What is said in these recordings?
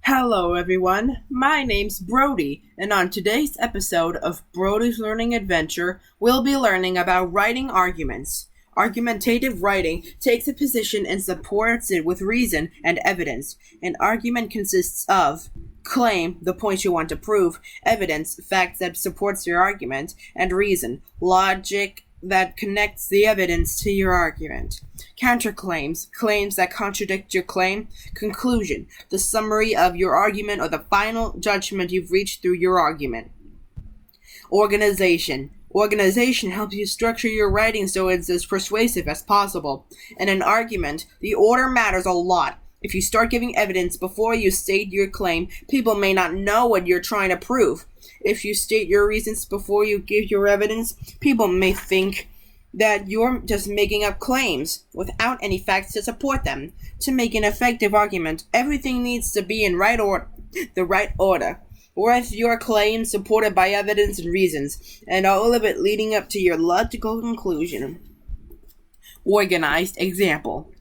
Hello everyone, my name's Brody, and on today's episode of Brody's Learning Adventure, we'll be learning about writing arguments. Argumentative writing takes a position and supports it with reason and evidence. An argument consists of claim, the point you want to prove, evidence, fact that supports your argument, and reason, logic that connects the evidence to your argument. Counterclaims, claims that contradict your claim. Conclusion, the summary of your argument or the final judgment you've reached through your argument. Organization. Organization helps you structure your writing so it's as persuasive as possible. In an argument, the order matters a lot. If you start giving evidence before you state your claim, people may not know what you're trying to prove. If you state your reasons before you give your evidence, people may think that you're just making up claims without any facts to support them. To make an effective argument, everything needs to be in the right order. With your claim supported by evidence and reasons, and all of it leading up to your logical conclusion. Organized example.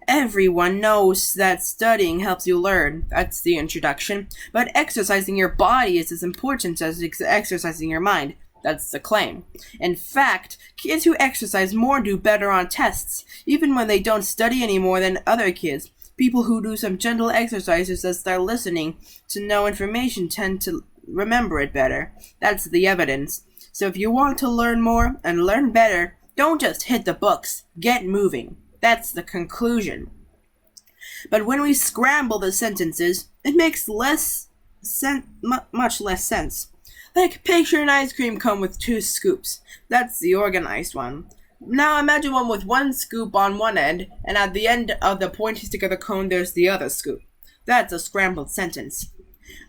Everyone knows that studying helps you learn. That's the introduction. But exercising your body is as important as exercising your mind. That's the claim. In fact, kids who exercise more do better on tests, even when they don't study any more than other kids. People who do some gentle exercises as they're listening to know information tend to remember it better. That's the evidence. So if you want to learn more and learn better, don't just hit the books. Get moving. That's the conclusion. But when we scramble the sentences, it makes much less sense. Like, picture an ice cream cone with 2 scoops. That's the organized one. Now imagine one with 1 scoop on one end, and at the end of the pointy stick of the cone there's the other scoop. That's a scrambled sentence.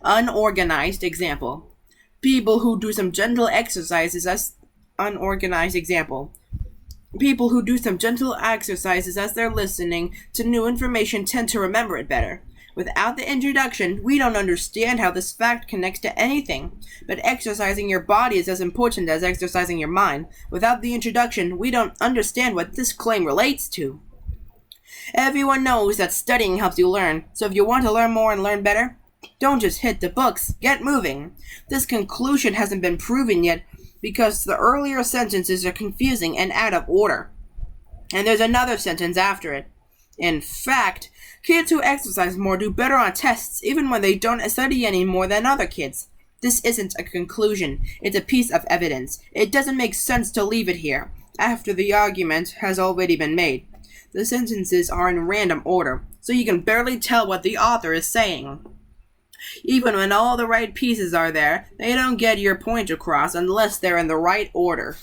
Unorganized example. People who do some gentle exercises as unorganized example. People who do some gentle exercises as they're listening to new information tend to remember it better. Without the introduction, we don't understand how this fact connects to anything. But exercising your body is as important as exercising your mind. Without the introduction, we don't understand what this claim relates to. Everyone knows that studying helps you learn, so if you want to learn more and learn better, don't just hit the books, get moving. This conclusion hasn't been proven yet, because the earlier sentences are confusing and out of order. And there's another sentence after it. In fact, kids who exercise more do better on tests even when they don't study any more than other kids. This isn't a conclusion, it's a piece of evidence. It doesn't make sense to leave it here, after the argument has already been made. The sentences are in random order, so you can barely tell what the author is saying. Even when all the right pieces are there, they don't get your point across unless they're in the right order.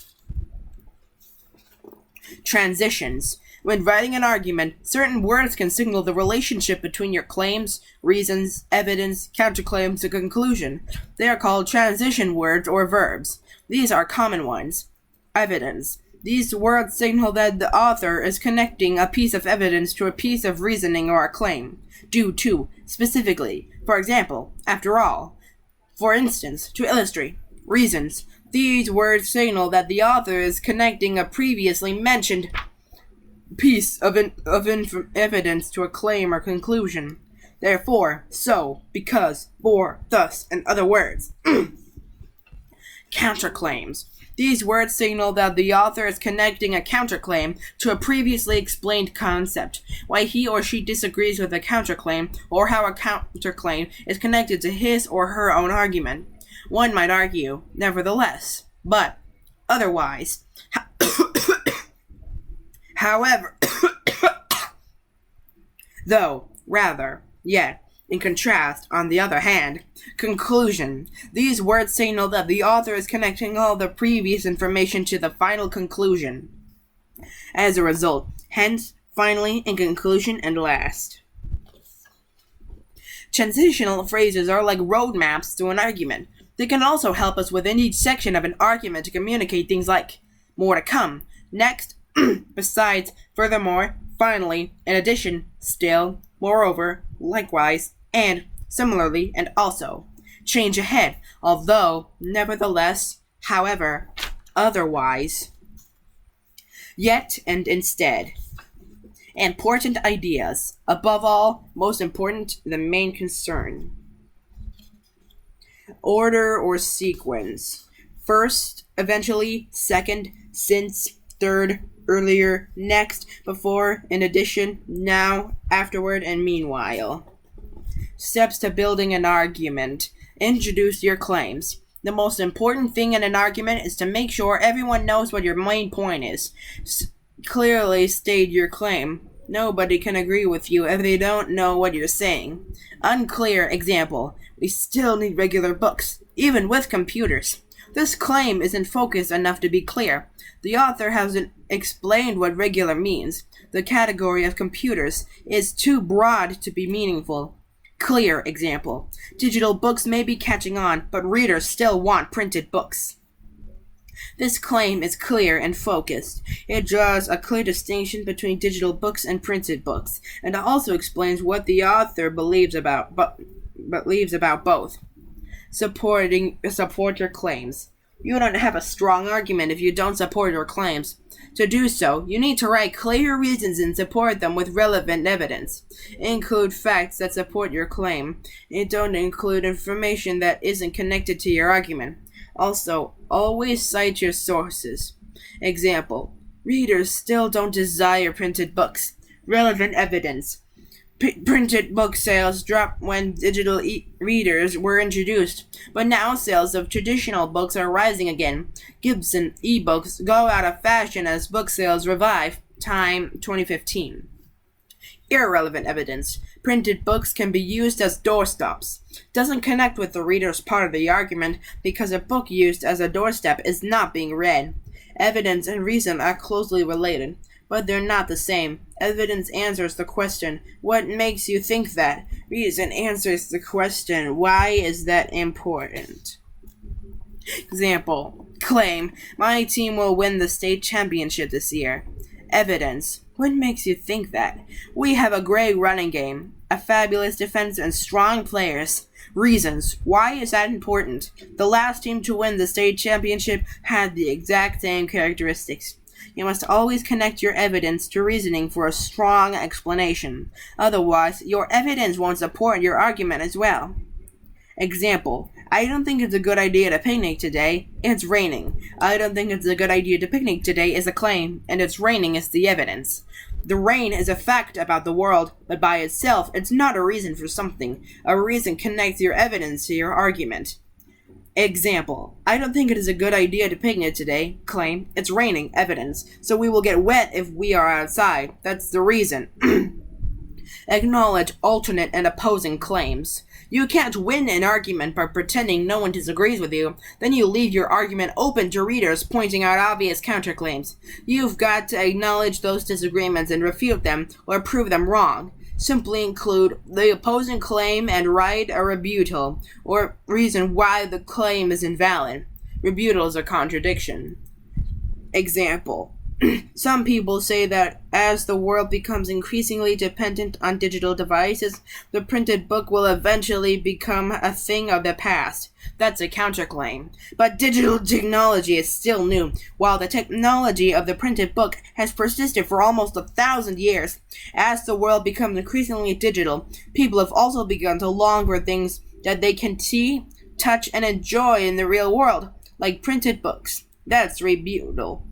Transitions. When writing an argument, certain words can signal the relationship between your claims, reasons, evidence, counterclaims, and conclusion. They are called transition words or verbs. These are common ones. Evidence. These words signal that the author is connecting a piece of evidence to a piece of reasoning or a claim. Due to, specifically. For example, after all. For instance, to illustrate. Reasons. These words signal that the author is connecting a previously mentioned piece of evidence to a claim or conclusion. Therefore, so, because, for, thus, and other words. Counterclaims. These words signal that the author is connecting a counterclaim to a previously explained concept, why he or she disagrees with a counterclaim, or how a counterclaim is connected to his or her own argument. One might argue, nevertheless, but otherwise. However, though, rather, yet, in contrast, on the other hand, conclusion. These words signal that the author is connecting all the previous information to the final conclusion. As a result, hence, finally, in conclusion, and last. Transitional phrases are like roadmaps to an argument. They can also help us within each section of an argument to communicate things like more to come, next, besides, furthermore, finally, in addition, still, moreover, likewise, and similarly, and also. Change ahead, although, nevertheless, however, otherwise. Yet and instead. Important ideas. Above all, most important, the main concern. Order or sequence. First, eventually, second, since, third, earlier, next, before, in addition, now, afterward, and meanwhile. Steps to building an argument. Introduce your claims. The most important thing in an argument is to make sure everyone knows what your main point is. Clearly state your claim. Nobody can agree with you if they don't know what you're saying. Unclear example. We still need regular books, even with computers. This claim isn't focused enough to be clear. The author hasn't explained what regular means. The category of computers is too broad to be meaningful. Clear example. Digital books may be catching on, but readers still want printed books. This claim is clear and focused. It draws a clear distinction between digital books and printed books, and also explains what the author believes about both. Support your claims. You don't have a strong argument if you don't support your claims. To do so, you need to write clear reasons and support them with relevant evidence. Include facts that support your claim. And don't include information that isn't connected to your argument. Also, always cite your sources. Example, readers still don't desire printed books. Relevant evidence. Printed book sales dropped when digital readers were introduced, but now sales of traditional books are rising again. Gibson ebooks go out of fashion as book sales revive. Time 2015. Irrelevant evidence. Printed books can be used as doorstops. Doesn't connect with the reader's part of the argument because a book used as a doorstep is not being read. Evidence and reason are closely related, but they're not the same. Evidence answers the question, what makes you think that? Reason answers the question, why is that important? Example, claim, my team will win the state championship this year. Evidence, what makes you think that? We have a great running game, a fabulous defense, and strong players. Reasons, why is that important? The last team to win the state championship had the exact same characteristics. You must always connect your evidence to reasoning for a strong explanation. Otherwise, your evidence won't support your argument as well. Example, I don't think it's a good idea to picnic today. It's raining. I don't think it's a good idea to picnic today is a claim, and it's raining is the evidence. The rain is a fact about the world, but by itself, it's not a reason for something. A reason connects your evidence to your argument. Example, I don't think it is a good idea to picnic today. Claim, it's raining. Evidence, so we will get wet if we are outside. That's the reason. Acknowledge alternate and opposing claims. You can't win an argument by pretending no one disagrees with you. Then you leave your argument open to readers pointing out obvious counterclaims. You've got to acknowledge those disagreements and refute them or prove them wrong. Simply include the opposing claim and write a rebuttal, or reason why the claim is invalid. Rebuttal is a contradiction. Example. Some people say that as the world becomes increasingly dependent on digital devices, the printed book will eventually become a thing of the past. That's a counterclaim. But digital technology is still new, while the technology of the printed book has persisted for almost 1,000 years. As the world becomes increasingly digital, people have also begun to long for things that they can see, touch, and enjoy in the real world, like printed books. That's rebuttal.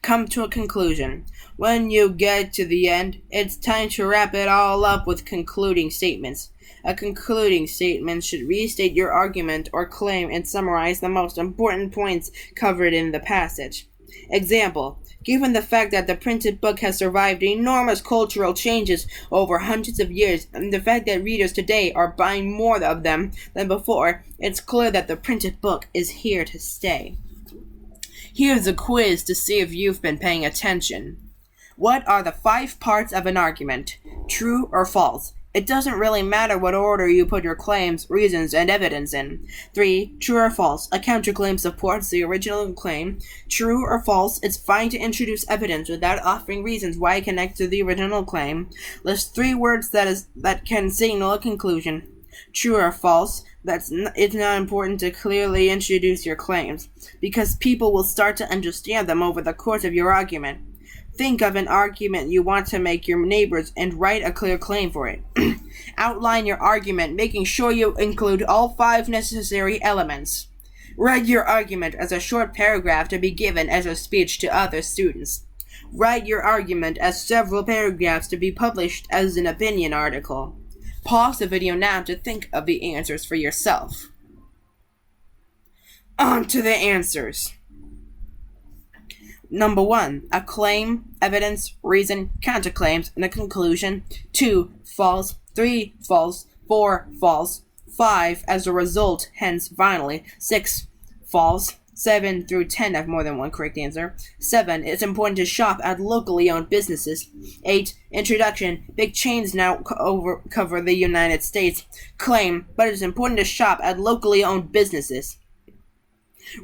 Come to a conclusion. When you get to the end, it's time to wrap it all up with concluding statements. A concluding statement should restate your argument or claim and summarize the most important points covered in the passage. Example, given the fact that the printed book has survived enormous cultural changes over hundreds of years, and the fact that readers today are buying more of them than before, it's clear that the printed book is here to stay. Here's a quiz to see if you've been paying attention. What are the 5 parts of an argument? True or false? It doesn't really matter what order you put your claims, reasons, and evidence in. 3. True or false? A counterclaim supports the original claim. True or false? It's fine to introduce evidence without offering reasons why it connects to the original claim. List 3 words that can signal a conclusion. True or false? It's not important to clearly introduce your claims, because people will start to understand them over the course of your argument. Think of an argument you want to make your neighbors and write a clear claim for it. Outline your argument, making sure you include all 5 necessary elements. Write your argument as a short paragraph to be given as a speech to other students. Write your argument as several paragraphs to be published as an opinion article. Pause the video now to think of the answers for yourself. On to the answers. Number 1, a claim, evidence, reason, counterclaims, and a conclusion. 2, false. 3, false. 4, false. 5, as a result, hence, finally. 6, false. 7 through 10 have more than one correct answer. 7, it's important to shop at locally owned businesses. 8, introduction, big chains now cover the United States. Claim, but it's important to shop at locally owned businesses.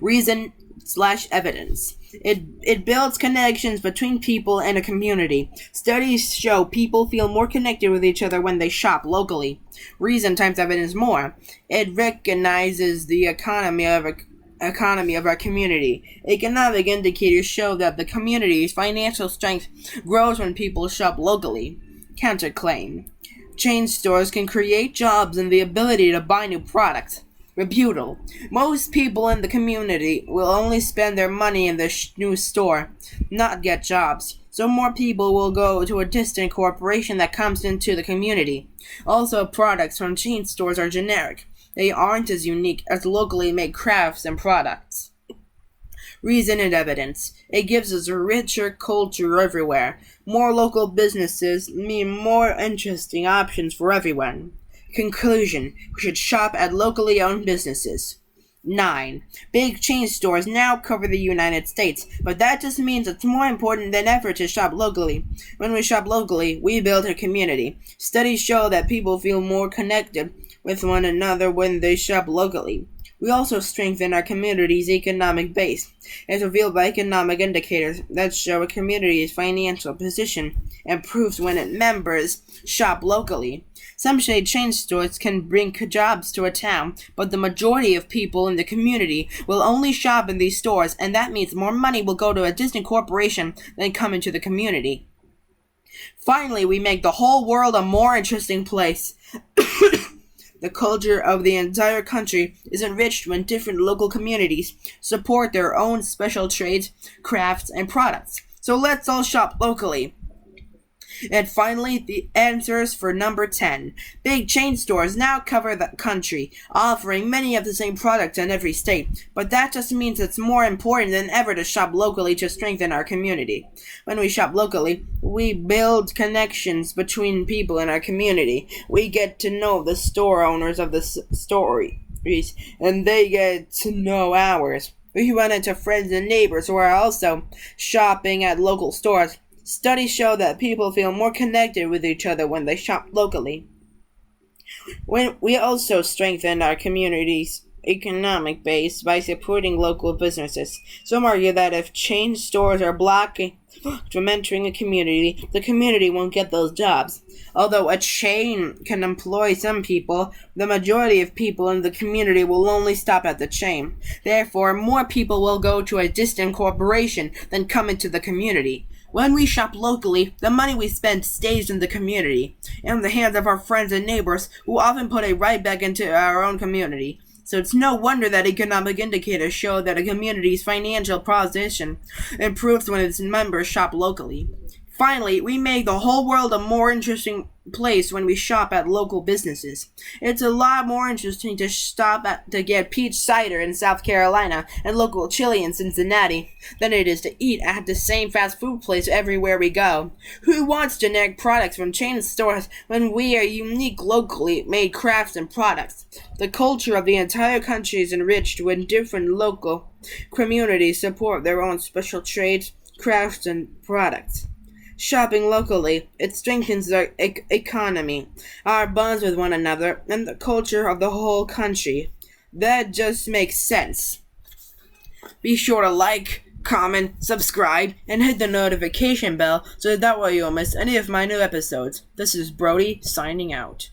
Reason/evidence. It builds connections between people and a community. Studies show people feel more connected with each other when they shop locally. Reason times evidence more. It recognizes the economy of our community. Economic indicators show that the community's financial strength grows when people shop locally. Counterclaim. Chain stores can create jobs and the ability to buy new products. Rebuttal. Most people in the community will only spend their money in the new store, not get jobs. So more people will go to a distant corporation that comes into the community. Also, products from chain stores are generic. They aren't as unique as locally made crafts and products. Reason and evidence. It gives us a richer culture everywhere. More local businesses mean more interesting options for everyone. Conclusion. We should shop at locally owned businesses. 9. Big chain stores now cover the United States, but that just means it's more important than ever to shop locally. When we shop locally, we build a community. Studies show that people feel more connected with one another when they shop locally. We also strengthen our community's economic base, as revealed by economic indicators that show a community's financial position improves when its members shop locally. Some say chain stores can bring jobs to a town, but the majority of people in the community will only shop in these stores, and that means more money will go to a distant corporation than come into the community. Finally, we make the whole world a more interesting place. The culture of the entire country is enriched when different local communities support their own special trades, crafts, and products. So let's all shop locally. And finally, the answers for number 10. Big chain stores now cover the country, offering many of the same products in every state. But that just means it's more important than ever to shop locally to strengthen our community. When we shop locally, we build connections between people in our community. We get to know the store owners of the stories, and they get to know ours. We run into friends and neighbors who are also shopping at local stores. Studies show that people feel more connected with each other when they shop locally. We also strengthen our community's economic base by supporting local businesses. Some argue that if chain stores are blocked from entering a community, the community won't get those jobs. Although a chain can employ some people, the majority of people in the community will only stop at the chain. Therefore, more people will go to a distant corporation than come into the community. When we shop locally, the money we spend stays in the community, in the hands of our friends and neighbors, who often put it right back into our own community. So it's no wonder that economic indicators show that a community's financial position improves when its members shop locally. Finally, we make the whole world a more interesting place when we shop at local businesses. It's a lot more interesting to to get peach cider in South Carolina and local chili in Cincinnati than it is to eat at the same fast food place everywhere we go. Who wants generic products from chain stores when we are unique locally made crafts and products? The culture of the entire country is enriched when different local communities support their own special trades, crafts, and products. Shopping locally, it strengthens our economy, our bonds with one another, and the culture of the whole country. That just makes sense. Be sure to like, comment, subscribe, and hit the notification bell so that way you won't miss any of my new episodes. This is Brody signing out.